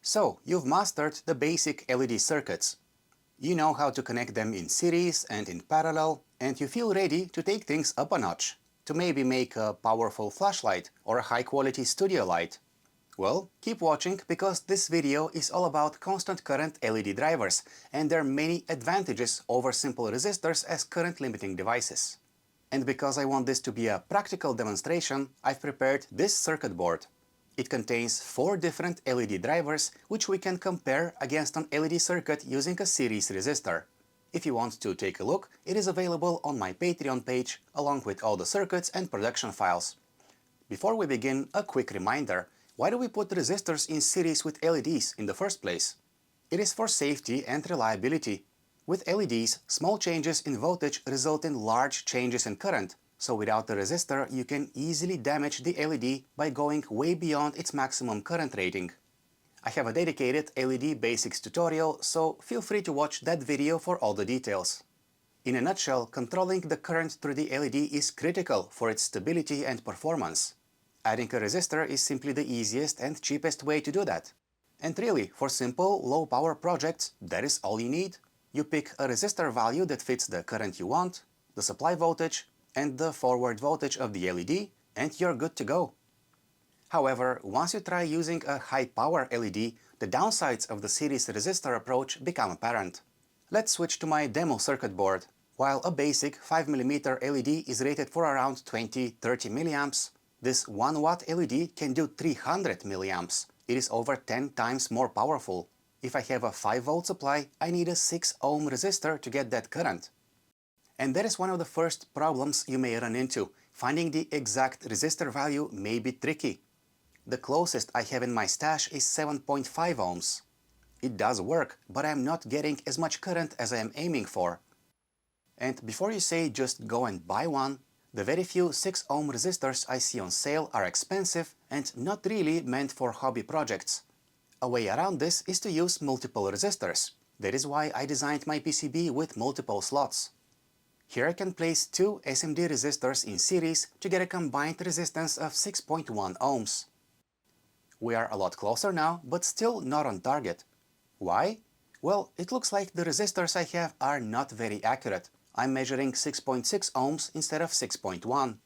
So, you've mastered the basic LED circuits. You know how to connect them in series and in parallel, and you feel ready to take things up a notch, to maybe make a powerful flashlight or a high-quality studio light. Well, keep watching, because this video is all about constant current LED drivers and their many advantages over simple resistors as current limiting devices. And because I want this to be a practical demonstration, I've prepared this circuit board. It contains 4 different LED drivers, which we can compare against an LED circuit using a series resistor. If you want to take a look, it is available on my Patreon page, along with all the circuits and production files. Before we begin, a quick reminder: why do we put resistors in series with LEDs in the first place? It is for safety and reliability. With LEDs, small changes in voltage result in large changes in current, so without the resistor you can easily damage the LED by going way beyond its maximum current rating. I have a dedicated LED basics tutorial, so feel free to watch that video for all the details. In a nutshell, controlling the current through the LED is critical for its stability and performance. Adding a resistor is simply the easiest and cheapest way to do that. And really, for simple, low-power projects, that is all you need. You pick a resistor value that fits the current you want, the supply voltage, and the forward voltage of the LED, and you're good to go. However, once you try using a high-power LED, the downsides of the series resistor approach become apparent. Let's switch to my demo circuit board. While a basic 5mm LED is rated for around 20–30 mA, this 1 watt LED can do 300 mA. It is over 10 times more powerful. If I have a 5V supply, I need a 6 ohm resistor to get that current. And that is one of the first problems you may run into. Finding the exact resistor value may be tricky. The closest I have in my stash is 7.5 ohms. It does work, but I am not getting as much current as I am aiming for. And before you say just go and buy one, the very few 6 ohm resistors I see on sale are expensive and not really meant for hobby projects. A way around this is to use multiple resistors. That is why I designed my PCB with multiple slots. Here I can place 2 SMD resistors in series to get a combined resistance of 6.1 ohms. We are a lot closer now, but still not on target. Why? Well, it looks like the resistors I have are not very accurate. I'm measuring 6.6 ohms instead of 6.1.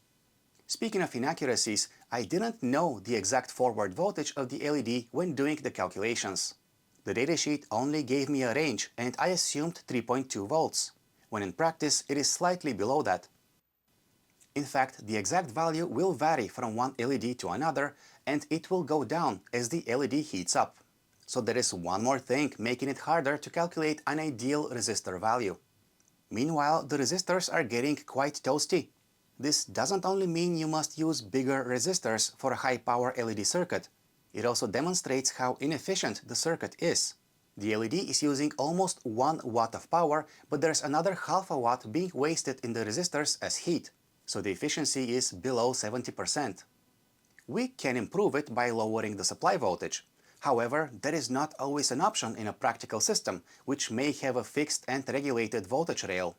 Speaking of inaccuracies, I didn't know the exact forward voltage of the LED when doing the calculations. The datasheet only gave me a range and I assumed 3.2 volts, when in practice it is slightly below that. In fact, the exact value will vary from one LED to another, and it will go down as the LED heats up. So there is one more thing making it harder to calculate an ideal resistor value. Meanwhile, the resistors are getting quite toasty. This doesn't only mean you must use bigger resistors for a high-power LED circuit. It also demonstrates how inefficient the circuit is. The LED is using almost 1 watt of power, but there's another half a watt being wasted in the resistors as heat, so the efficiency is below 70%. We can improve it by lowering the supply voltage. However, that is not always an option in a practical system, which may have a fixed and regulated voltage rail.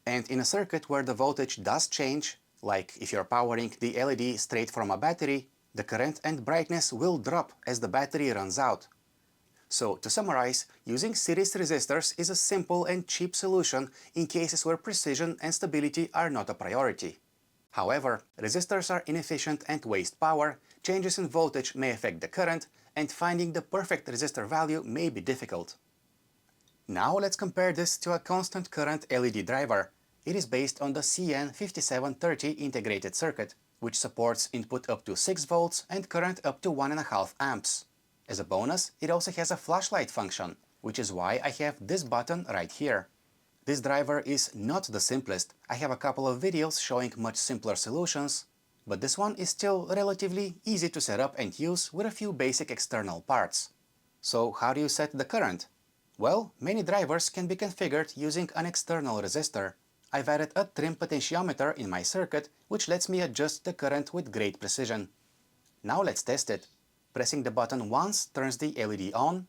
And in a circuit where the voltage does change, like if you're powering the LED straight from a battery, the current and brightness will drop as the battery runs out. So, to summarize, using series resistors is a simple and cheap solution in cases where precision and stability are not a priority. However, resistors are inefficient and waste power, changes in voltage may affect the current, and finding the perfect resistor value may be difficult. Now let's compare this to a constant current LED driver. It is based on the CN5730 integrated circuit, which supports input up to 6 volts and current up to 1.5 amps. As a bonus, it also has a flashlight function, which is why I have this button right here. This driver is not the simplest. I have a couple of videos showing much simpler solutions, but this one is still relatively easy to set up and use with a few basic external parts. So how do you set the current? Well, many drivers can be configured using an external resistor. I've added a trim potentiometer in my circuit, which lets me adjust the current with great precision. Now let's test it. Pressing the button once turns the LED on.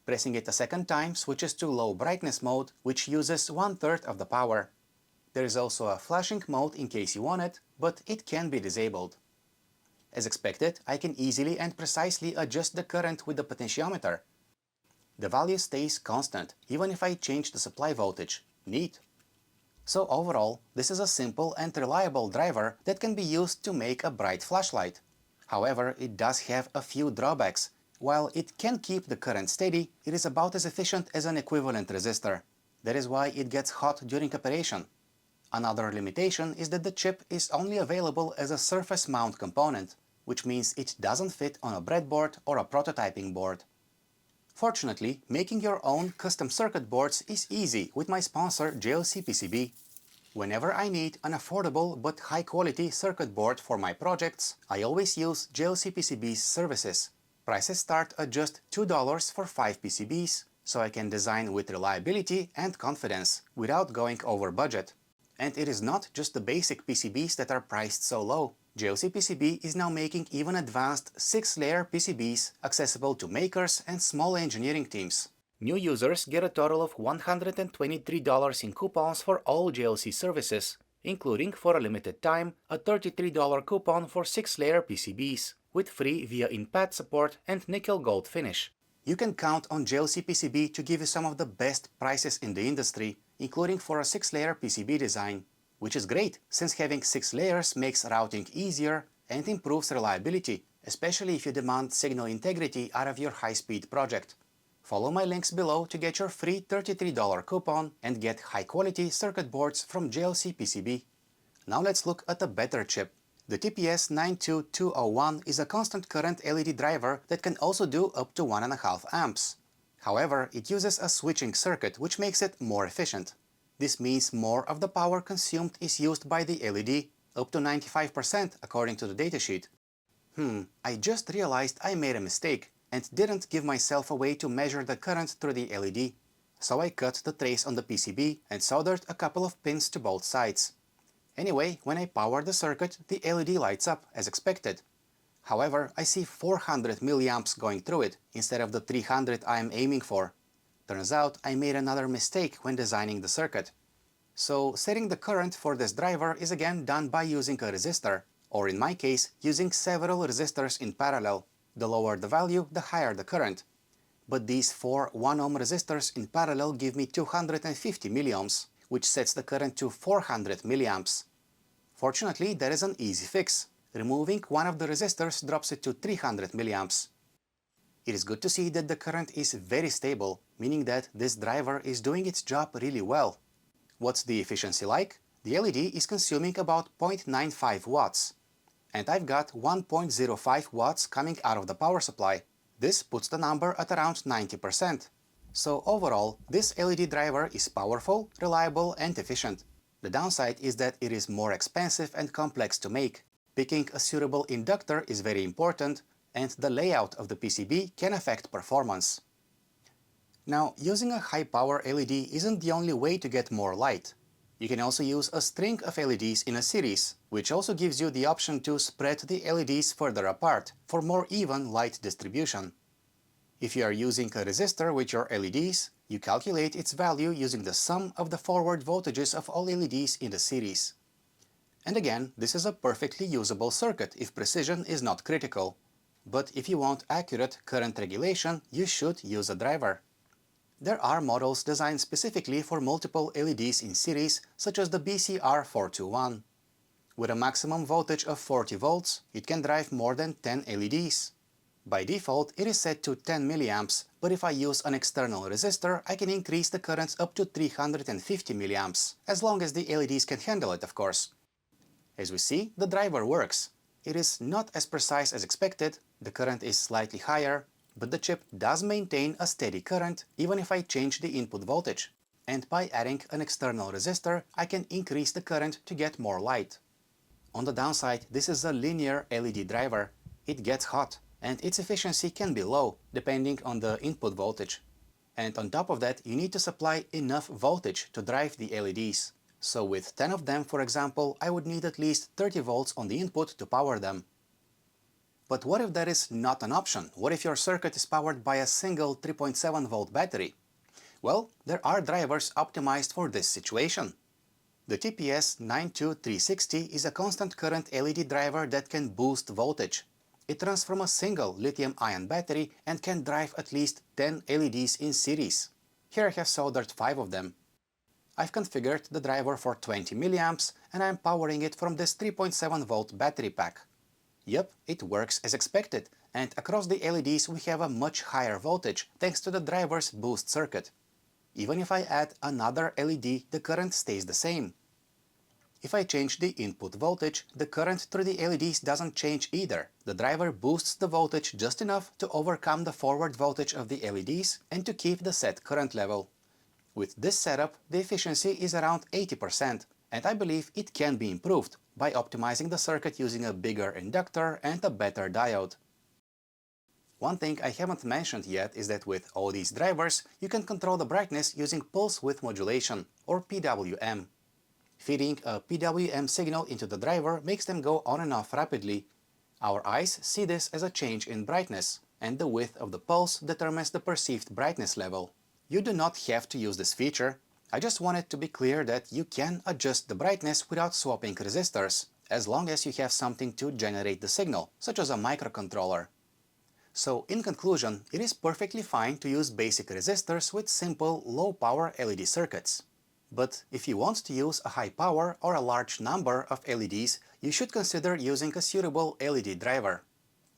Pressing it a second time switches to low brightness mode, which uses 1/3 of the power. There is also a flashing mode in case you want it, but it can be disabled. As expected, I can easily and precisely adjust the current with the potentiometer. The value stays constant, even if I change the supply voltage. Neat! So overall, this is a simple and reliable driver that can be used to make a bright flashlight. However, it does have a few drawbacks. While it can keep the current steady, it is about as efficient as an equivalent resistor. That is why it gets hot during operation. Another limitation is that the chip is only available as a surface mount component, which means it doesn't fit on a breadboard or a prototyping board. Fortunately, making your own custom circuit boards is easy with my sponsor JLCPCB. Whenever I need an affordable but high-quality circuit board for my projects, I always use JLCPCB's services. Prices start at just $2 for 5 PCBs, so I can design with reliability and confidence without going over budget. And it is not just the basic PCBs that are priced so low. JLCPCB is now making even advanced 6-layer PCBs accessible to makers and small engineering teams. New users get a total of $123 in coupons for all JLC services, including, for a limited time, a $33 coupon for 6-layer PCBs, with free via-in-pad support and nickel gold finish. You can count on JLCPCB to give you some of the best prices in the industry, including for a 6-layer PCB design, which is great since having 6 layers makes routing easier and improves reliability, especially if you demand signal integrity out of your high-speed project. Follow my links below to get your free $33 coupon and get high-quality circuit boards from JLCPCB. Now let's look at a better chip. The TPS92201 is a constant current LED driver that can also do up to 1.5 amps. However, it uses a switching circuit which makes it more efficient. This means more of the power consumed is used by the LED, up to 95% according to the datasheet. I just realized I made a mistake and didn't give myself a way to measure the current through the LED. So I cut the trace on the PCB and soldered a couple of pins to both sides. Anyway, when I power the circuit, the LED lights up as expected. However, I see 400 milliamps going through it instead of the 300 I am aiming for. Turns out I made another mistake when designing the circuit. So setting the current for this driver is again done by using a resistor, or in my case, using several resistors in parallel. The lower the value, the higher the current. But these 4 1-ohm resistors in parallel give me 250 milliohms, which sets the current to 400 milliamps. Fortunately, there is an easy fix. Removing one of the resistors drops it to 300 milliamps. It is good to see that the current is very stable, meaning that this driver is doing its job really well. What's the efficiency like? The LED is consuming about 0.95 watts. And I've got 1.05 watts coming out of the power supply. This puts the number at around 90%. So overall, this LED driver is powerful, reliable and efficient. The downside is that it is more expensive and complex to make. Picking a suitable inductor is very important, and the layout of the PCB can affect performance. Now, using a high-power LED isn't the only way to get more light. You can also use a string of LEDs in a series, which also gives you the option to spread the LEDs further apart for more even light distribution. If you are using a resistor with your LEDs, you calculate its value using the sum of the forward voltages of all LEDs in the series. And again, this is a perfectly usable circuit if precision is not critical. But if you want accurate current regulation, you should use a driver. There are models designed specifically for multiple LEDs in series, such as the BCR421. With a maximum voltage of 40 volts, it can drive more than 10 LEDs. By default, it is set to 10 milliamps, but if I use an external resistor, I can increase the currents up to 350 milliamps, as long as the LEDs can handle it, of course. As we see, the driver works. It is not as precise as expected, the current is slightly higher, but the chip does maintain a steady current even if I change the input voltage. And by adding an external resistor, I can increase the current to get more light. On the downside, this is a linear LED driver. It gets hot, and its efficiency can be low, depending on the input voltage. And on top of that, you need to supply enough voltage to drive the LEDs. So with 10 of them, for example, I would need at least 30 volts on the input to power them. But what if that is not an option? What if your circuit is powered by a single 3.7 volt battery? Well, there are drivers optimized for this situation. The TPS92360 is a constant current LED driver that can boost voltage. It runs from a single lithium-ion battery and can drive at least 10 LEDs in series. Here I have soldered 5 of them. I've configured the driver for 20 mA and I'm powering it from this 3.7 volt battery pack. Yep, it works as expected, and across the LEDs we have a much higher voltage thanks to the driver's boost circuit. Even if I add another LED, the current stays the same. If I change the input voltage, the current through the LEDs doesn't change either. The driver boosts the voltage just enough to overcome the forward voltage of the LEDs and to keep the set current level. With this setup, the efficiency is around 80%, and I believe it can be improved by optimizing the circuit using a bigger inductor and a better diode. One thing I haven't mentioned yet is that with all these drivers, you can control the brightness using pulse width modulation, or PWM. Feeding a PWM signal into the driver makes them go on and off rapidly. Our eyes see this as a change in brightness, and the width of the pulse determines the perceived brightness level. You do not have to use this feature. I just wanted to be clear that you can adjust the brightness without swapping resistors, as long as you have something to generate the signal, such as a microcontroller. So, in conclusion, it is perfectly fine to use basic resistors with simple, low-power LED circuits. But if you want to use a high power or a large number of LEDs, you should consider using a suitable LED driver.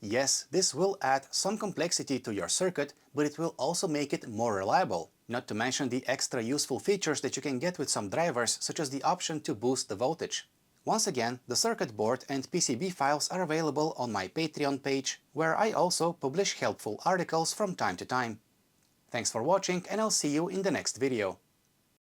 Yes, this will add some complexity to your circuit, but it will also make it more reliable, not to mention the extra useful features that you can get with some drivers, such as the option to boost the voltage. Once again, the circuit board and PCB files are available on my Patreon page, where I also publish helpful articles from time to time. Thanks for watching, and I'll see you in the next video.